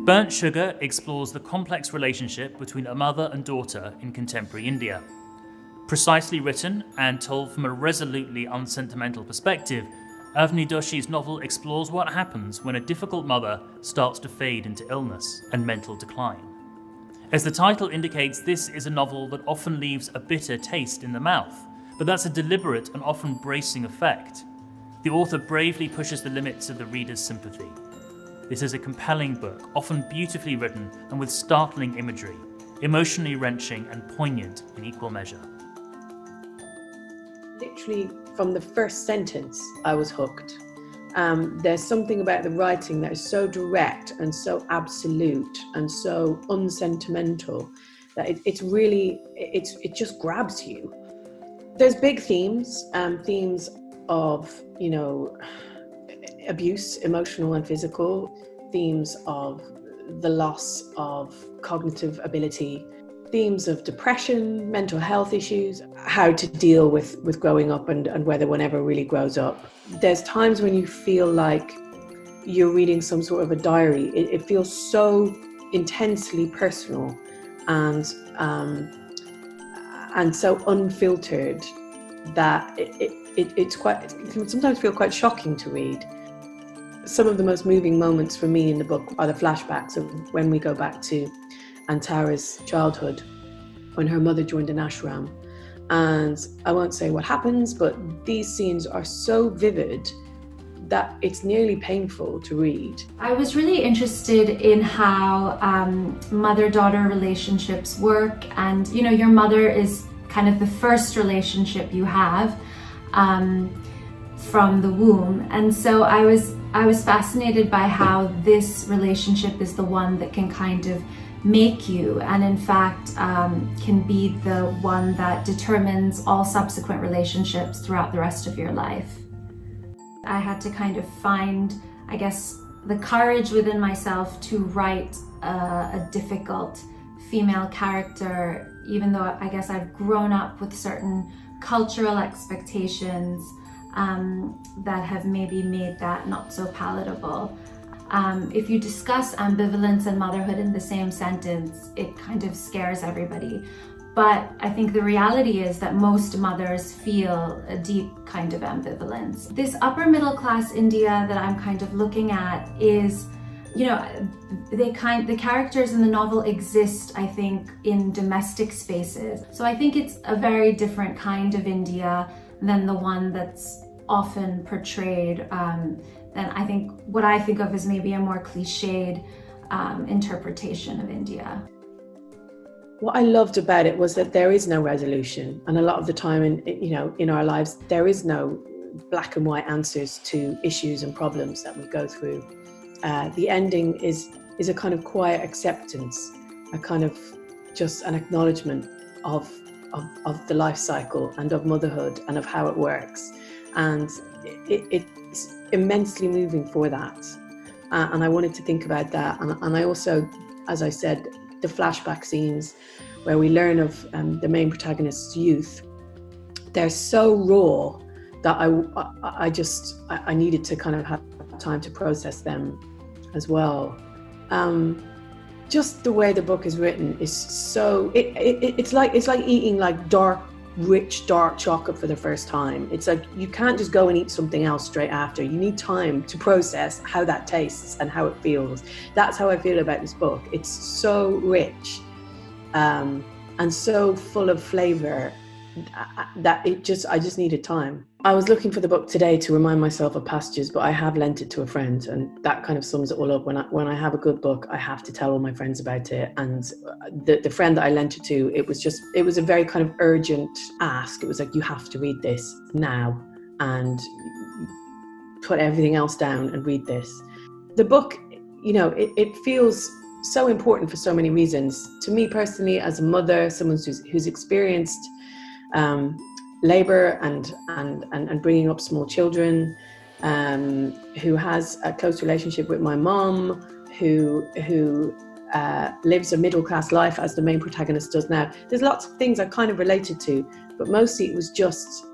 Burnt Sugar explores the complex relationship between a mother and daughter in contemporary India. Precisely written and told from a resolutely unsentimental perspective, Avni Doshi's novel explores what happens when a difficult mother starts to fade into illness and mental decline. As the title indicates, this is a novel that often leaves a bitter taste in the mouth, but that's a deliberate and often bracing effect. The author bravely pushes the limits of the reader's sympathy. This is a compelling book, often beautifully written and with startling imagery, emotionally wrenching and poignant in equal measure. Literally from the first sentence, I was hooked. There's something about the writing that is so direct and so absolute and so unsentimental that it just grabs you. There's big themes of, abuse, emotional and physical, themes of the loss of cognitive ability, themes of depression, mental health issues, how to deal with growing up and whether one ever really grows up. There's times when you feel like you're reading some sort of a diary. It feels so intensely personal and so unfiltered that it can sometimes feel quite shocking to read. Some of the most moving moments for me in the book are the flashbacks of when we go back to Antara's childhood, when her mother joined an ashram. And I won't say what happens, but these scenes are so vivid that it's nearly painful to read. I was really interested in how mother-daughter relationships work, and your mother is kind of the first relationship you have from the womb, and so I was fascinated by how this relationship is the one that can kind of make you, and in fact can be the one that determines all subsequent relationships throughout the rest of your life. I had to kind of find, I guess, the courage within myself to write a difficult female character, even though I guess I've grown up with certain cultural expectations that have maybe made that not so palatable. If you discuss ambivalence and motherhood in the same sentence, it kind of scares everybody. But I think the reality is that most mothers feel a deep kind of ambivalence. This upper middle class India that I'm kind of looking at is, the characters in the novel exist, I think, in domestic spaces. So I think it's a very different kind of India than the one that's often portrayed. Then I think what I think of as maybe a more cliched interpretation of India. What I loved about it was that there is no resolution, and a lot of the time in our lives there is no black and white answers to issues and problems that we go through. The ending is a kind of quiet acceptance, a kind of just an acknowledgement of the life cycle and of motherhood and of how it works, and it's immensely moving for that. And I wanted to think about that, and I also, as I said, the flashback scenes where we learn of the main protagonist's youth, they're so raw that I needed to kind of have time to process them as well. Just the way the book is written is so, it's like eating like rich dark chocolate for the first time. It's like you can't just go and eat something else straight after. You need time to process how that tastes and how it feels. That's how I feel about this book. It's so rich and so full of flavor that I just needed time. I was looking for the book today to remind myself of passages, but I have lent it to a friend, and that kind of sums it all up. When I have a good book, I have to tell all my friends about it. And the friend that I lent it to, it was a very kind of urgent ask. It was like, you have to read this now and put everything else down and read this. The book, it feels so important for so many reasons. To me personally, as a mother, someone who's experienced labor and bringing up small children, who has a close relationship with my mom, who lives a middle class life as the main protagonist does now. There's lots of things I kind of related to, but mostly it was just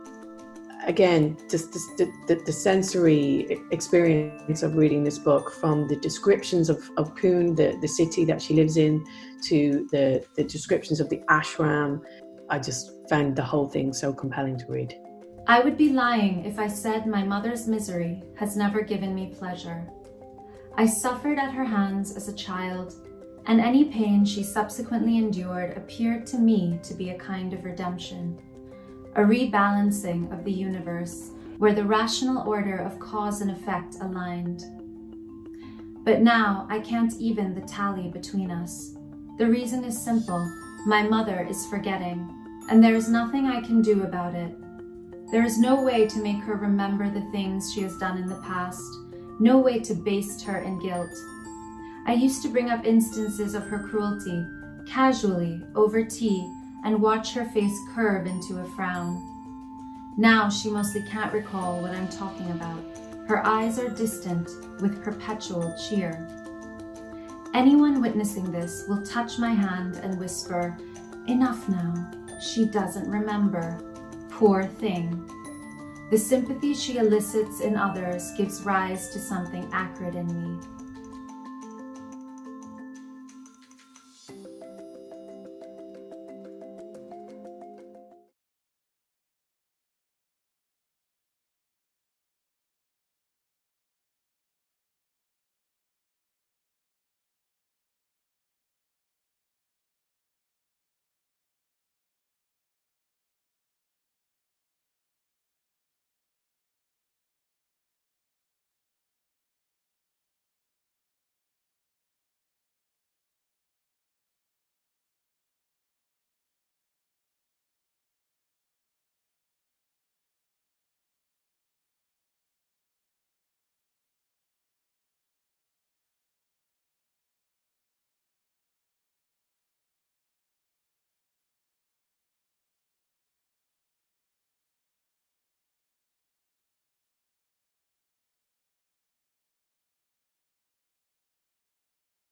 again, just the sensory experience of reading this book, from the descriptions of Pune, the city that she lives in, to the descriptions of the ashram, I just found the whole thing so compelling to read. I would be lying if I said my mother's misery has never given me pleasure. I suffered at her hands as a child, and any pain she subsequently endured appeared to me to be a kind of redemption, a rebalancing of the universe where the rational order of cause and effect aligned. But now I can't even the tally between us. The reason is simple: my mother is forgetting, and there is nothing I can do about it. There is no way to make her remember the things she has done in the past, no way to baste her in guilt. I used to bring up instances of her cruelty, casually, over tea, and watch her face curve into a frown. Now she mostly can't recall what I'm talking about. Her eyes are distant with perpetual cheer. Anyone witnessing this will touch my hand and whisper, "Enough now, she doesn't remember. Poor thing." The sympathy she elicits in others gives rise to something acrid in me.